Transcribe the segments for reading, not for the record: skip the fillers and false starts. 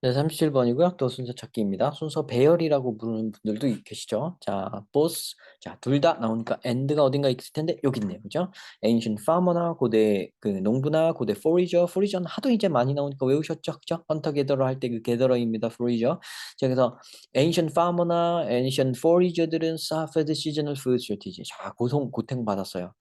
네, 37번이고요. 또 순서 찾기입니다. 순서 배열이라고 부르는 분들도 계시죠. 자, both. 자, 둘 다 나오니까 and가 어딘가 있을 텐데 여기 있네요. 그죠? ancient farmer나 고대 그 농부나 고대 forager. forager는 하도 이제 많이 나오니까 외우셨죠? 그죠? 헌터 게더러 할 때 그 게더러입니다. forager. 자, 그래서 ancient farmer나 ancient forager들은 suffered seasonal food shortage. 자, 고통받았어요.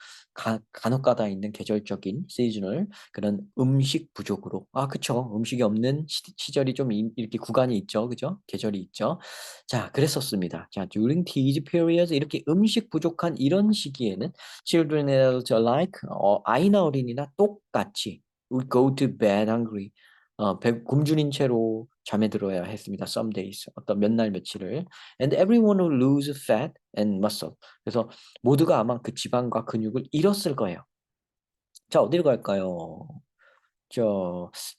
간혹가다 있는 계절적인 seasonal 그런 음식 부족으로. 아, 그쵸. 음식이 없는 시절이 좀 이렇게 구간이 있죠. 그죠? 계절이 있죠. 자, 그랬었습니다. 자, during these periods 이렇게 음식 부족한 이런 시기에는 children and adults alike 아이나 어린이나 똑같이 would go to bed hungry. 굶주린 채로 잠에 들어야 했습니다. Some days. 어떤 몇 날 며칠을. And everyone will lose fat and muscle. 그래서 모두가 아마 그 지방과 근육을 잃었을 거예요. 자, 어디로 갈까요?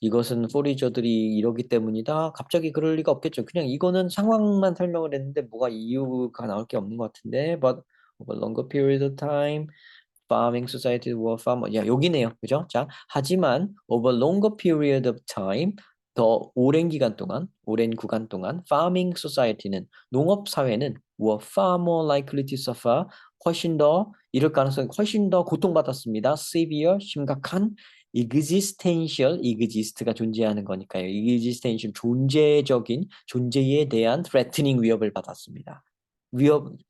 이것은 포리저들이 이러기 때문이다. 갑자기 그럴 리가 없겠죠. 그냥 이거는 상황만 설명을 했는데 뭐가 이유가 나올 게 없는 것 같은데. But over longer period of time, farming society were farmer. 야, 여기네요. 그죠? 자, 하지만 over longer period of time, 더 오랜 기간 동안, 오랜 구간 동안, farming society는 농업 사회는 were far more likely to suffer. 훨씬 더 이럴 가능성이 훨씬 더 고통받았습니다. severe, 심각한 exist가 존재하는 거니까요. existential, 존재적인, 존재에 대한 threatening 위협을 받았습니다.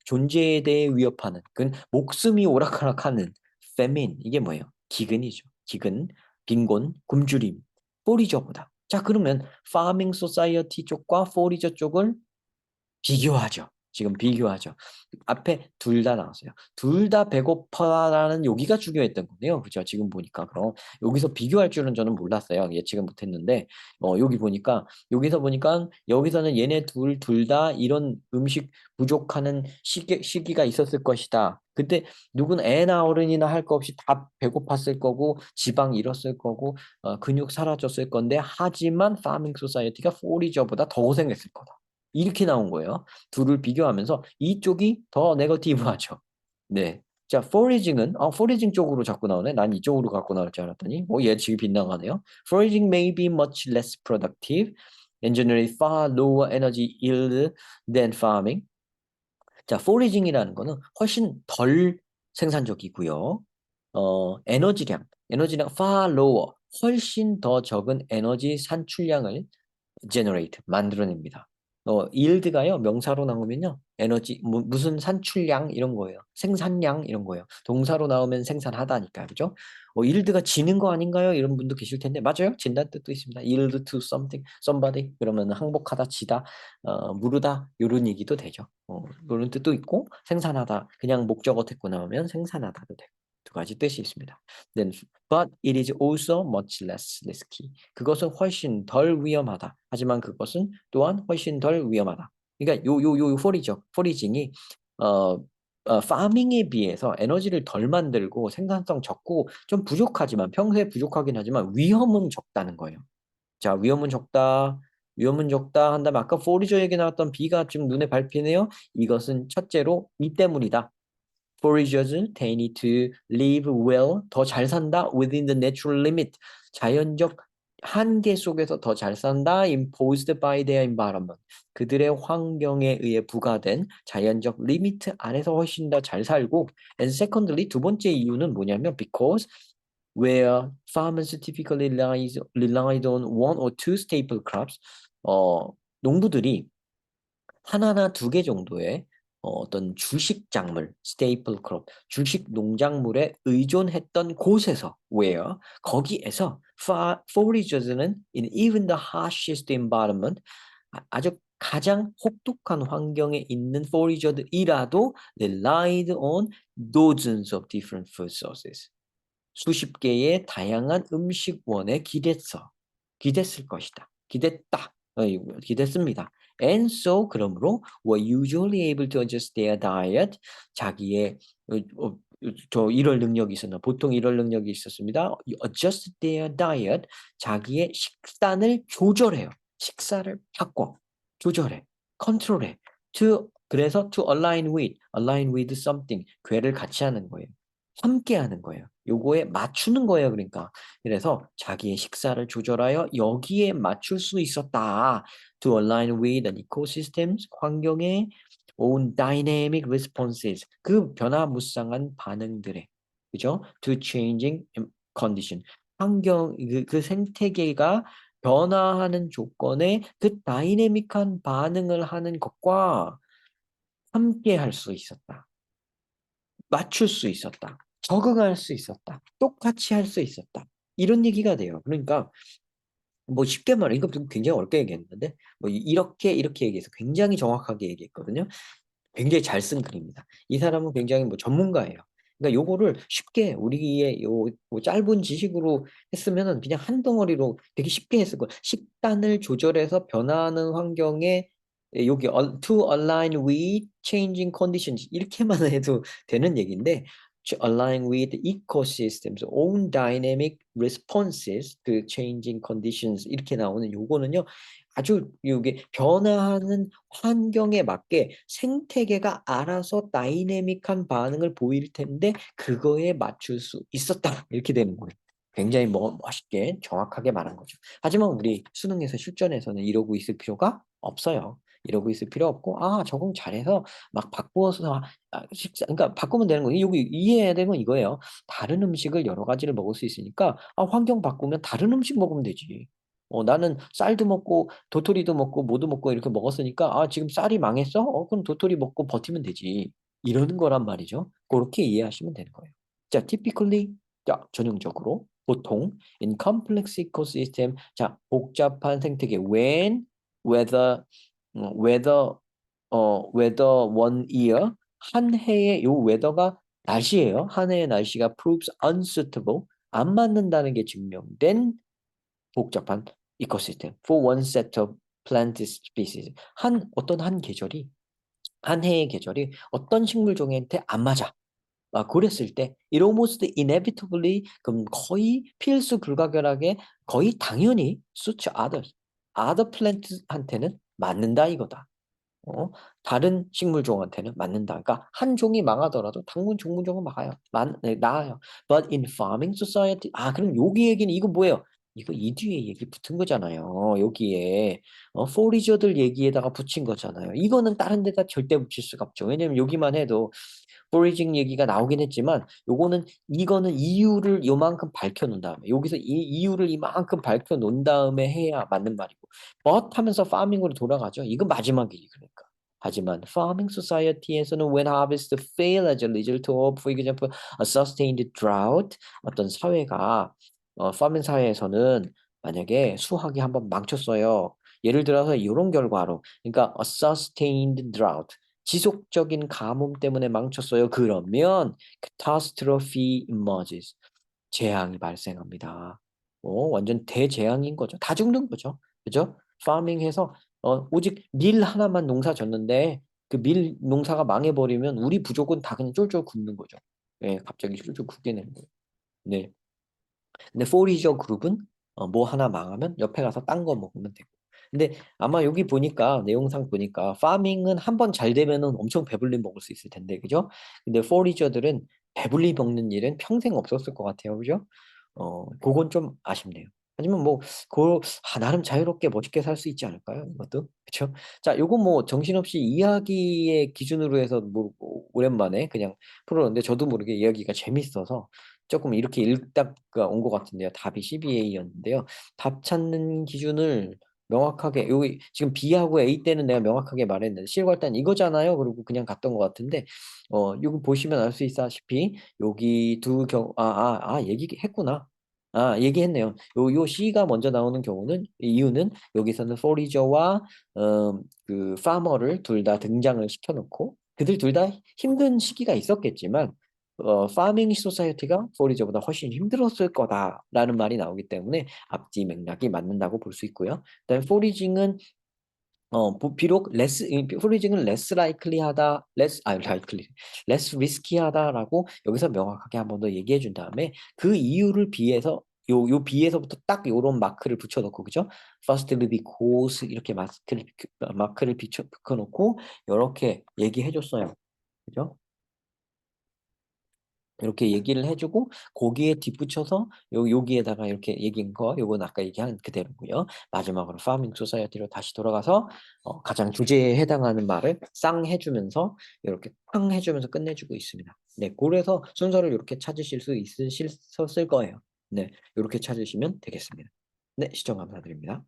존재에 대해 위협하는, 그 목숨이 오락가락하는 famine, 이게 뭐예요? 기근이죠. 기근, 빈곤, 굶주림, 포리저보다. 자, 그러면 farming society 쪽과 포리저 쪽을 비교하죠. 지금 비교하죠. 앞에 둘 다 나왔어요. 둘 다 배고파라는 여기가 중요했던 거네요. 그죠? 지금 보니까. 그럼 여기서 비교할 줄은 저는 몰랐어요. 예측은 못했는데 여기서 보니까 여기서는 얘네 둘 다 이런 음식 부족하는 시기가 있었을 것이다. 그때 누군 애나 어른이나 할 거 없이 다 배고팠을 거고 지방 잃었을 거고 근육 사라졌을 건데 하지만 파밍 소사이어티가 포리저보다 더 고생했을 거다. 이렇게 나온 거예요. 둘을 비교하면서 이쪽이 더 네거티브하죠. 네. 자, 포리징 쪽으로 자꾸 나오네. 난 이쪽으로 갖고 나올 줄 알았더니, 얘 지금 빗나가네요. Foraging may be much less productive and generate far lower energy yield than farming. 자, 포리징이라는 거는 훨씬 덜 생산적이고요. 에너지량 far lower, 훨씬 더 적은 에너지 산출량을 generate 만들어냅니다. yield가요 명사로 나오면요 에너지 무슨 산출량 이런 거예요. 생산량 이런 거예요. 동사로 나오면 생산하다니까 그죠? yield가 지는 거 아닌가요? 이런 분도 계실 텐데 맞아요. 진다는 뜻도 있습니다. yield to something, somebody 그러면 항복하다, 지다, 무르다 이런 얘기도 되죠. 그런 뜻도 있고 생산하다 그냥 목적어 듣고 나오면 생산하다도 되고 두 가지 뜻이 있습니다. Then, but it is also much less risky. 그것은 훨씬 덜 위험하다. 하지만 그것은 또한 훨씬 덜 위험하다. 그러니까 요 포리징이 파밍에 비해서 에너지를 덜 만들고 생산성 적고 좀 부족하지만 평소에 부족하긴 하지만 위험은 적다는 거예요. 자, 위험은 적다 한다면 아까 포리저 얘기 나왔던 B가 지금 눈에 밟히네요. 이것은 첫째로 이 때문이다. Foragers, they need to live well, 더 잘 산다 within the natural limit, 자연적 한계 속에서 더 잘 산다 imposed by their environment, 그들의 환경에 의해 부과된 자연적 리미트 안에서 훨씬 더 잘 살고 and secondly, 두 번째 이유는 뭐냐면 because where farmers typically relied on one or two staple crops, 농부들이 하나나 두 개 정도의 어떤 주식 작물, staple crop, 주식 농작물에 의존했던 곳에서, where, 거기에서 foragers는 in even the harshest environment, 아주 가장 혹독한 환경에 있는 forager들이라도 relied on dozens of different food sources. 수십 개의 다양한 음식원에 기댔을 것이다. 기댔습니다. And so 그러므로 were usually able to adjust their diet. 자기의 이럴 능력이 있었나? 보통 이럴 능력이 있었습니다. Adjust their diet. 자기의 식단을 조절해요. 식사를 바꿔, 조절해, 컨트롤해. 그래서 to align with something. 괴를 같이 하는 거예요. 함께 하는 거예요. 요거에 맞추는 거예요. 그러니까 그래서 자기의 식사를 조절하여 여기에 맞출 수 있었다. To align with an ecosystems 환경에 own dynamic responses 그 변화무쌍한 반응들에 그죠? To changing condition 환경 그 생태계가 변화하는 조건에 그 다이내믹한 반응을 하는 것과 함께 할 수 있었다. 맞출 수 있었다. 적응할 수 있었다. 똑같이 할 수 있었다. 이런 얘기가 돼요. 그러니까 뭐 쉽게 말해 이거 굉장히 어렵게 얘기했는데 뭐 이렇게 얘기해서 굉장히 정확하게 얘기했거든요. 굉장히 잘 쓴 글입니다. 이 사람은 굉장히 뭐 전문가예요. 그러니까 요거를 쉽게 우리의 뭐 짧은 지식으로 했으면은 그냥 한 덩어리로 되게 쉽게 했을 거예요. 식단을 조절해서 변화하는 환경에 여기 to align with changing conditions 이렇게만 해도 되는 얘기인데 to align with ecosystems, own dynamic responses to changing conditions 이렇게 나오는 요거는요. 아주 이게 변화하는 환경에 맞게 생태계가 알아서 다이내믹한 반응을 보일 텐데 그거에 맞출 수 있었다. 이렇게 되는 거예요. 굉장히 멋있게 정확하게 말한 거죠. 하지만 우리 수능에서 실전에서는 이러고 있을 필요가 없어요. 이러고 있을 필요 없고 적응 잘해서 막 바꾸어서 그러니까 바꾸면 되는 거예요. 여기 이해해야 되는 건 이거예요. 다른 음식을 여러 가지를 먹을 수 있으니까 환경 바꾸면 다른 음식 먹으면 되지. 나는 쌀도 먹고 도토리도 먹고 뭐도 먹고 이렇게 먹었으니까 지금 쌀이 망했어? 그럼 도토리 먹고 버티면 되지. 이러는 거란 말이죠. 그렇게 이해하시면 되는 거예요. 자, typically, 자, 전형적으로 보통 in complex ecosystem, 자, 복잡한 생태계 when, whether, whether, whether one year, 한 해의 요 weather가 날씨예요. 한 해의 날씨가 proves unsuitable, 안 맞는다는 게 증명된 복잡한 이코시스템 for one set of plant species 어떤 한 계절이 한 해의 계절이 어떤 식물 종한테 안 맞아. 그랬을 때 it almost inevitably 그럼 거의 필수 불가결하게 거의 당연히 such other plant한테는 맞는다 이거다. 어? 다른 식물종한테는 맞는다. 그러니까 한 종이 망하더라도 당분 종물종은 나아요. But in farming society, 그럼 여기 얘기는 이거 뭐예요? 이거 이 뒤에 얘기 붙은 거잖아요. 여기에 포리저들 얘기에다가 붙인 거잖아요. 이거는 다른 데다 절대 붙일 수가 없죠. 왜냐면 여기만 해도 포리징 얘기가 나오긴 했지만 이거는 이유를 요만큼 밝혀놓은 다음에 여기서 이 이유를 이만큼 밝혀놓은 다음에 해야 맞는 말이고 but 하면서 farming으로 돌아가죠. 이건 마지막이지 그러니까. 하지만 farming society에서는 when harvest fail as a result of, for example, a sustained drought 어떤 사회가 farming 사회에서는 만약에 수확이 한번 망쳤어요. 예를 들어서 이런 결과로 그러니까 a sustained drought 지속적인 가뭄 때문에 망쳤어요. 그러면 catastrophe emerges. 재앙이 발생합니다. 완전 대재앙인 거죠. 다 죽는 거죠. 그죠? 파밍해서 오직 밀 하나만 농사 졌는데 그 밀 농사가 망해버리면 우리 부족은 다 그냥 쫄쫄 굶는 거죠. 예, 갑자기 쫄쫄 굶게 되는 거예요. 네. 근데 포리저 그룹은 뭐 하나 망하면 옆에 가서 딴 거 먹으면 되고. 근데 아마 여기 보니까 내용상 보니까 파밍은 한 번 잘 되면은 엄청 배불리 먹을 수 있을 텐데 그죠? 근데 포리저들은 배불리 먹는 일은 평생 없었을 것 같아요. 그죠? 그건 좀 아쉽네요. 하지만 나름 자유롭게 멋있게 살 수 있지 않을까요? 이것도 그렇죠? 자, 요거 뭐 정신없이 이야기의 기준으로 해서 오랜만에 그냥 풀었는데 저도 모르게 이야기가 재밌어서 조금 이렇게 읽다가 온 것 같은데요. 답이 12A였는데요. 답 찾는 기준을 명확하게 여기 지금 B하고 A 때는 내가 명확하게 말했는데 실괄단 이거잖아요. 그리고 그냥 갔던 것 같은데 이거 보시면 알 수 있다시피 여기 얘기했구나. 얘기했네요. 요 C가 먼저 나오는 경우는 이유는 여기서는 포리저와 그 파머를 둘 다 등장을 시켜놓고 그들 둘 다 힘든 시기가 있었겠지만 파밍 소사이어티가 포리저보다 훨씬 힘들었을 거다라는 말이 나오기 때문에 앞뒤 맥락이 맞는다고 볼 수 있고요. 그다음에 포리징은 비록 포리징은 less likely하다, less risky하다라고 여기서 명확하게 한 번 더 얘기해 준 다음에 그 이유를 비해서 요 B에서부터 딱 요런 마크를 붙여놓고 그죠? Firstly because 이렇게 마크를 붙여놓고 이렇게 얘기해 줬어요. 그죠? 이렇게 얘기를 해주고 거기에 덧붙여서 여기에다가 이렇게 얘기한 거 요건 아까 얘기한 그대로고요. 마지막으로 파밍 소사이어티로 다시 돌아가서 가장 주제에 해당하는 말을 쌍 해주면서 이렇게 팡 해주면서 끝내주고 있습니다. 네, 그래서 순서를 이렇게 찾으실 수 있으셨을 거예요. 네, 이렇게 찾으시면 되겠습니다. 네, 시청 감사드립니다.